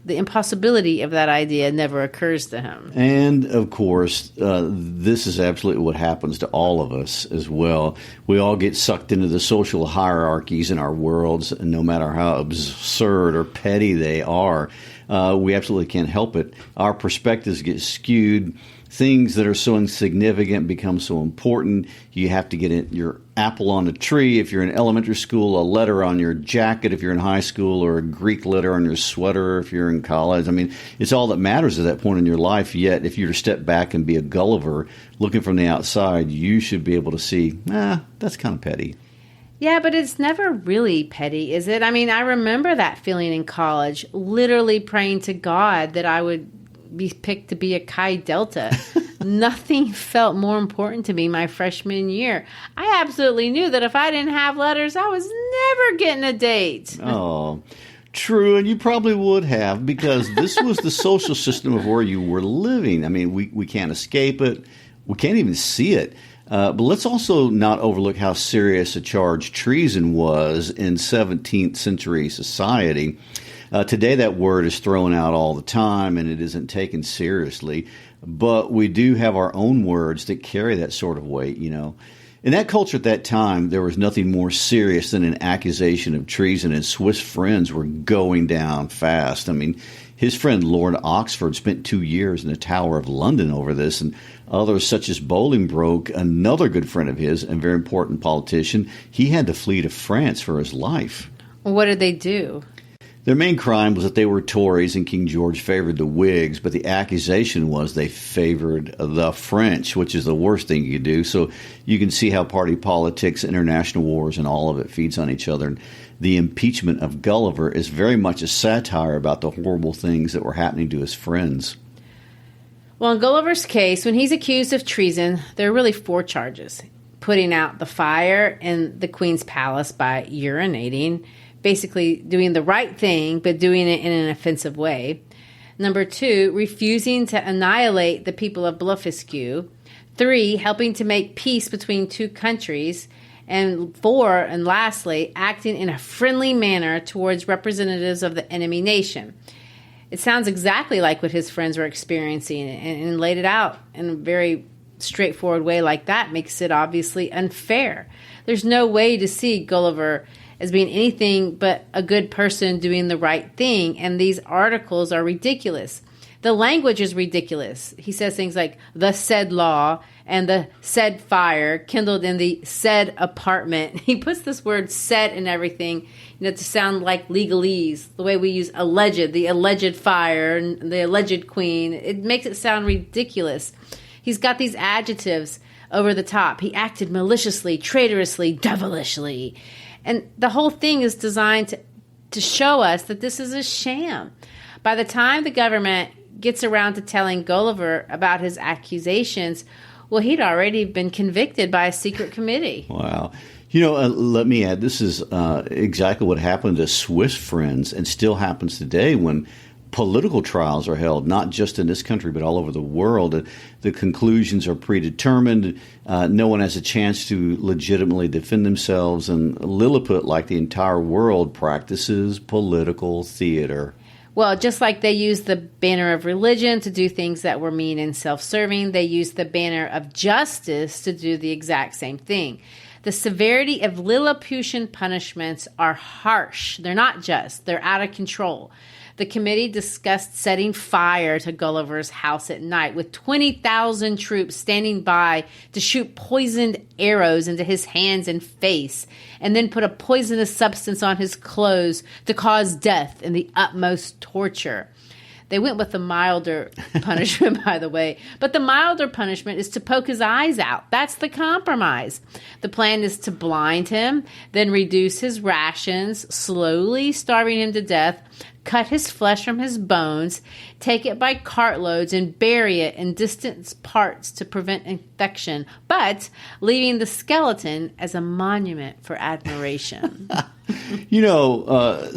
the impossibility of that idea never occurs to him. And, of course, this is absolutely what happens to all of us as well. We all get sucked into the social hierarchies in our worlds, and no matter how absurd or petty they are, we absolutely can't help it. Our perspectives get skewed. Things that are so insignificant become so important. You have to get your apple on a tree if you're in elementary school, a letter on your jacket if you're in high school, or a Greek letter on your sweater if you're in college. I mean, it's all that matters at that point in your life. Yet, if you were to step back and be a Gulliver looking from the outside, you should be able to see, that's kind of petty. Yeah, but it's never really petty, is it? I mean, I remember that feeling in college, literally praying to God that I would be picked to be a Chi Delta. Nothing felt more important to me my freshman year. I absolutely knew that if I didn't have letters, I was never getting a date. Oh, true, and you probably would have, because this was the social system of where you were living. I mean, we can't escape it. We can't even see it. But let's also not overlook how serious a charge treason was in 17th century society. Today, that word is thrown out all the time, and it isn't taken seriously. But we do have our own words that carry that sort of weight, In that culture at that time, there was nothing more serious than an accusation of treason, and Swift's friends were going down fast. I mean, his friend Lord Oxford spent 2 years in the Tower of London over this, and others such as Bolingbroke, another good friend of his and very important politician, he had to flee to France for his life. What did they do? Their main crime was that they were Tories and King George favored the Whigs, but the accusation was they favored the French, which is the worst thing you could do. So you can see how party politics, international wars, and all of it feeds on each other. And the impeachment of Gulliver is very much a satire about the horrible things that were happening to his friends. Well, in Gulliver's case, when he's accused of treason, there are really 4 charges. Putting out the fire in the Queen's palace by urinating, basically doing the right thing, but doing it in an offensive way. Number 2, refusing to annihilate the people of Blefuscu. 3, helping to make peace between 2 countries. And 4, and lastly, acting in a friendly manner towards representatives of the enemy nation. It sounds exactly like what his friends were experiencing, and laid it out in a very straightforward way like that makes it obviously unfair. There's no way to see Gulliver as being anything but a good person doing the right thing, and these articles are ridiculous. The language is ridiculous. He says things like the said law and the said fire kindled in the said apartment. He puts this word said in everything, to sound like legalese, the way we use alleged, the alleged fire, and the alleged queen. It makes it sound ridiculous. He's got these adjectives over the top. He acted maliciously, traitorously, devilishly. And the whole thing is designed to show us that this is a sham. By the time the government gets around to telling Gulliver about his accusations, well, he'd already been convicted by a secret committee. Wow. Let me add, this is exactly what happened to Swift's friends and still happens today when political trials are held, not just in this country, but all over the world. The conclusions are predetermined. No one has a chance to legitimately defend themselves. And Lilliput, like the entire world, practices political theater. Well, just like they used the banner of religion to do things that were mean and self-serving, they used the banner of justice to do the exact same thing. The severity of Lilliputian punishments are harsh. They're not just. They're out of control. The committee discussed setting fire to Gulliver's house at night with 20,000 troops standing by to shoot poisoned arrows into his hands and face, and then put a poisonous substance on his clothes to cause death and the utmost torture. They went with the milder punishment, by the way. But the milder punishment is to poke his eyes out. That's the compromise. The plan is to blind him, then reduce his rations, slowly starving him to death, cut his flesh from his bones, take it by cartloads, and bury it in distant parts to prevent infection, but leaving the skeleton as a monument for admiration.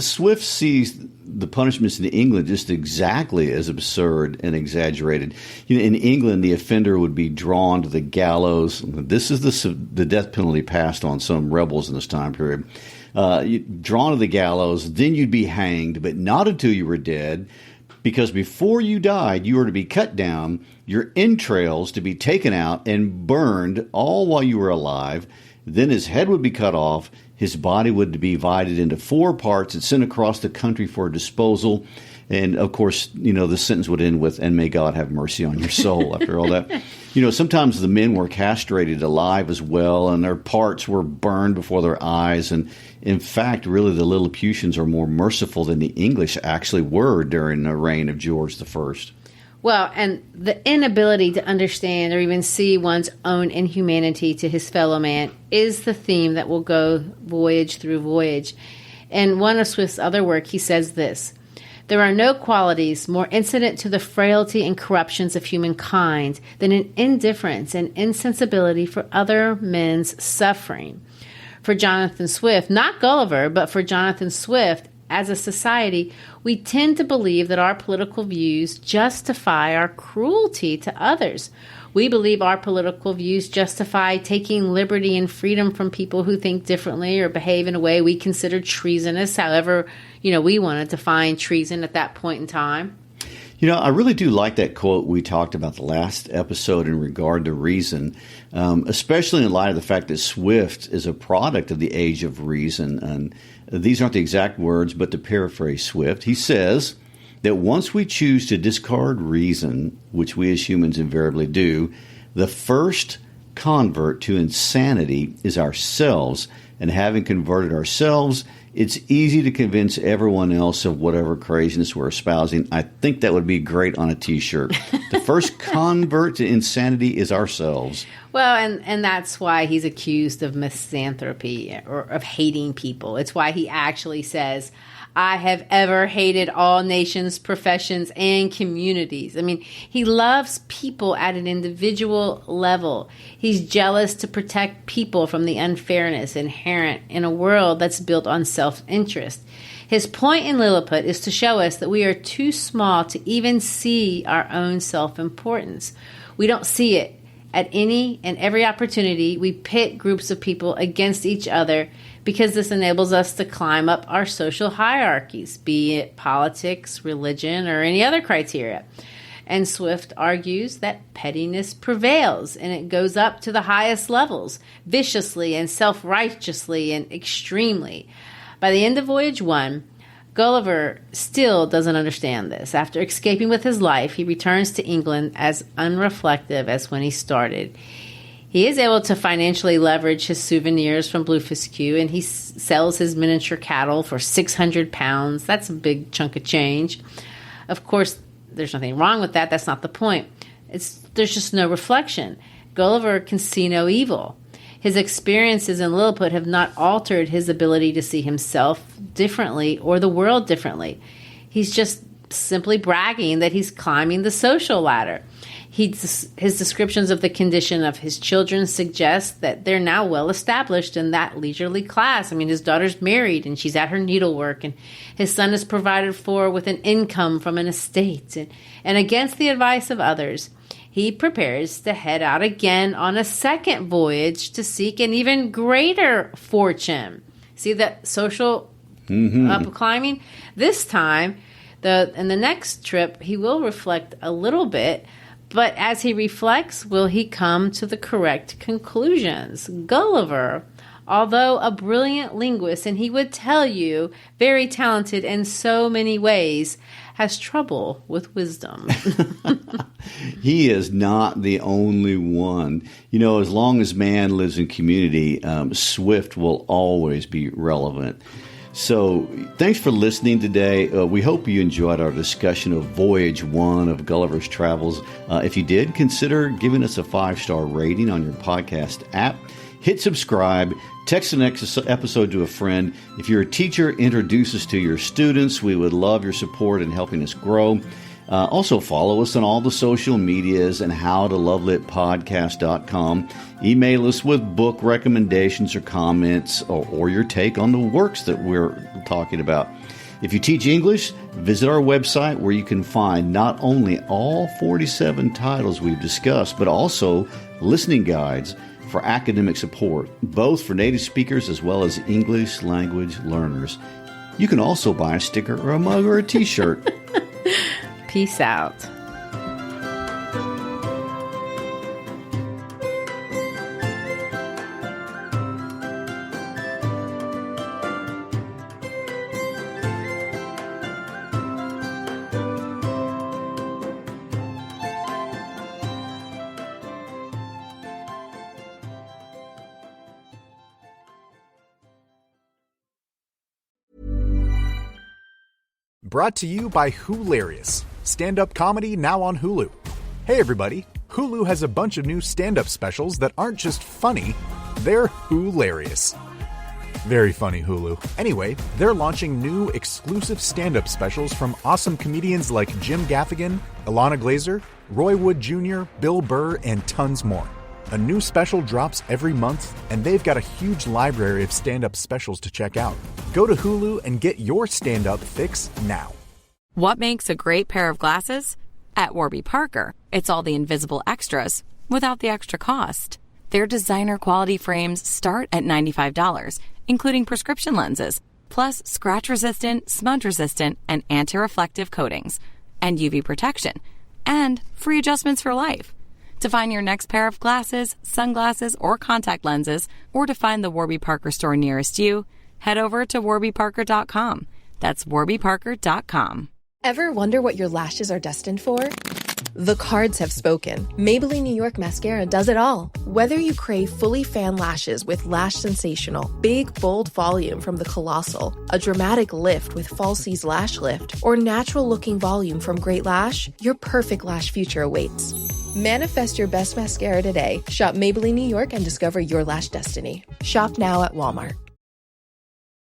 Swift sees the punishments in England just exactly as absurd and exaggerated. In England, the offender would be drawn to the gallows. This is the death penalty passed on some rebels in this time period. Drawn to the gallows, then you'd be hanged, but not until you were dead, because before you died, you were to be cut down, your entrails to be taken out and burned, all while you were alive. Then his head would be cut off, his body would be divided into 4 parts and sent across the country for disposal. And, of course, the sentence would end with, and may God have mercy on your soul, after all that. Sometimes the men were castrated alive as well, and their parts were burned before their eyes. And, in fact, really the Lilliputians are more merciful than the English actually were during the reign of George I. Well, and the inability to understand or even see one's own inhumanity to his fellow man is the theme that will go voyage through voyage. In one of Swift's other work, he says this: "There are no qualities more incident to the frailty and corruptions of humankind than an indifference and insensibility for other men's suffering." For Jonathan Swift, not Gulliver, but for Jonathan Swift, as a society, we tend to believe that our political views justify our cruelty to others. We believe our political views justify taking liberty and freedom from people who think differently or behave in a way we consider treasonous, however, we wanted to find treason at that point in time. I really do like that quote we talked about the last episode in regard to reason, especially in light of the fact that Swift is a product of the age of reason. And these aren't the exact words, but to paraphrase Swift, he says that once we choose to discard reason, which we as humans invariably do, the first convert to insanity is ourselves, and having converted ourselves, it's easy to convince everyone else of whatever craziness we're espousing. I think that would be great on a T-shirt. The first convert to insanity is ourselves. Well, and that's why he's accused of misanthropy or of hating people. It's why he actually says, I have ever hated all nations, professions, and communities. I mean, he loves people at an individual level. He's jealous to protect people from the unfairness inherent in a world that's built on self-interest. His point in Lilliput is to show us that we are too small to even see our own self-importance. We don't see it. At any and every opportunity, we pit groups of people against each other because this enables us to climb up our social hierarchies, be it politics, religion, or any other criteria. And Swift argues that pettiness prevails, and it goes up to the highest levels, viciously and self-righteously and extremely. By the end of Voyage 1, Gulliver still doesn't understand this. After escaping with his life, he returns to England as unreflective as when he started. He is able to financially leverage his souvenirs from Blefuscu, and he sells his miniature cattle for £600. That's a big chunk of change. Of course, there's nothing wrong with that. That's not the point. There's just no reflection. Gulliver can see no evil. His experiences in Lilliput have not altered his ability to see himself differently or the world differently. He's just simply bragging that he's climbing the social ladder. His descriptions of the condition of his children suggest that they're now well established in that leisurely class. I mean, his daughter's married and she's at her needlework, and his son is provided for with an income from an estate. And against the advice of others, he prepares to head out again on a second voyage to seek an even greater fortune. See that social up climbing? This time, in the next trip, he will reflect a little bit. But as he reflects, will he come to the correct conclusions? Gulliver, although a brilliant linguist, and he would tell you, very talented in so many ways, has trouble with wisdom. He is not the only one. You know, as long as man lives in community, Swift will always be relevant. So thanks for listening today. We hope you enjoyed our discussion of Voyage 1 of Gulliver's Travels. If you did, consider giving us a 5-star rating on your podcast app. Hit subscribe. Text the next episode to a friend. If you're a teacher, introduce us to your students. We would love your support in helping us grow. Also, follow us on all the social medias and howtolovelitpodcast.com. Email us with book recommendations or comments or your take on the works that we're talking about. If you teach English, visit our website where you can find not only all 47 titles we've discussed, but also listening guides for academic support, both for native speakers as well as English language learners. You can also buy a sticker or a mug or a T-shirt. Peace out. Brought to you by Hoolarious. Stand-up comedy now on Hulu. Hey everybody, Hulu has a bunch of new stand-up specials that aren't just funny, they're Hoolarious. Very funny, Hulu. Anyway, they're launching new exclusive stand-up specials from awesome comedians like Jim Gaffigan, Ilana Glazer, Roy Wood Jr., Bill Burr, and tons more. A new special drops every month, and they've got a huge library of stand-up specials to check out. Go to Hulu and get your stand-up fix now. What makes a great pair of glasses? At Warby Parker, it's all the invisible extras without the extra cost. Their designer quality frames start at $95, including prescription lenses, plus scratch-resistant, smudge-resistant, and anti-reflective coatings, and UV protection, and free adjustments for life. To find your next pair of glasses, sunglasses, or contact lenses, or to find the Warby Parker store nearest you, head over to warbyparker.com. That's warbyparker.com. Ever wonder what your lashes are destined for? The cards have spoken. Maybelline New York Mascara does it all. Whether you crave fully fan lashes with Lash Sensational, big, bold volume from the Colossal, a dramatic lift with Falsies Lash Lift, or natural-looking volume from Great Lash, your perfect lash future awaits. Manifest your best mascara today. Shop Maybelline New York and discover your lash destiny. Shop now at Walmart.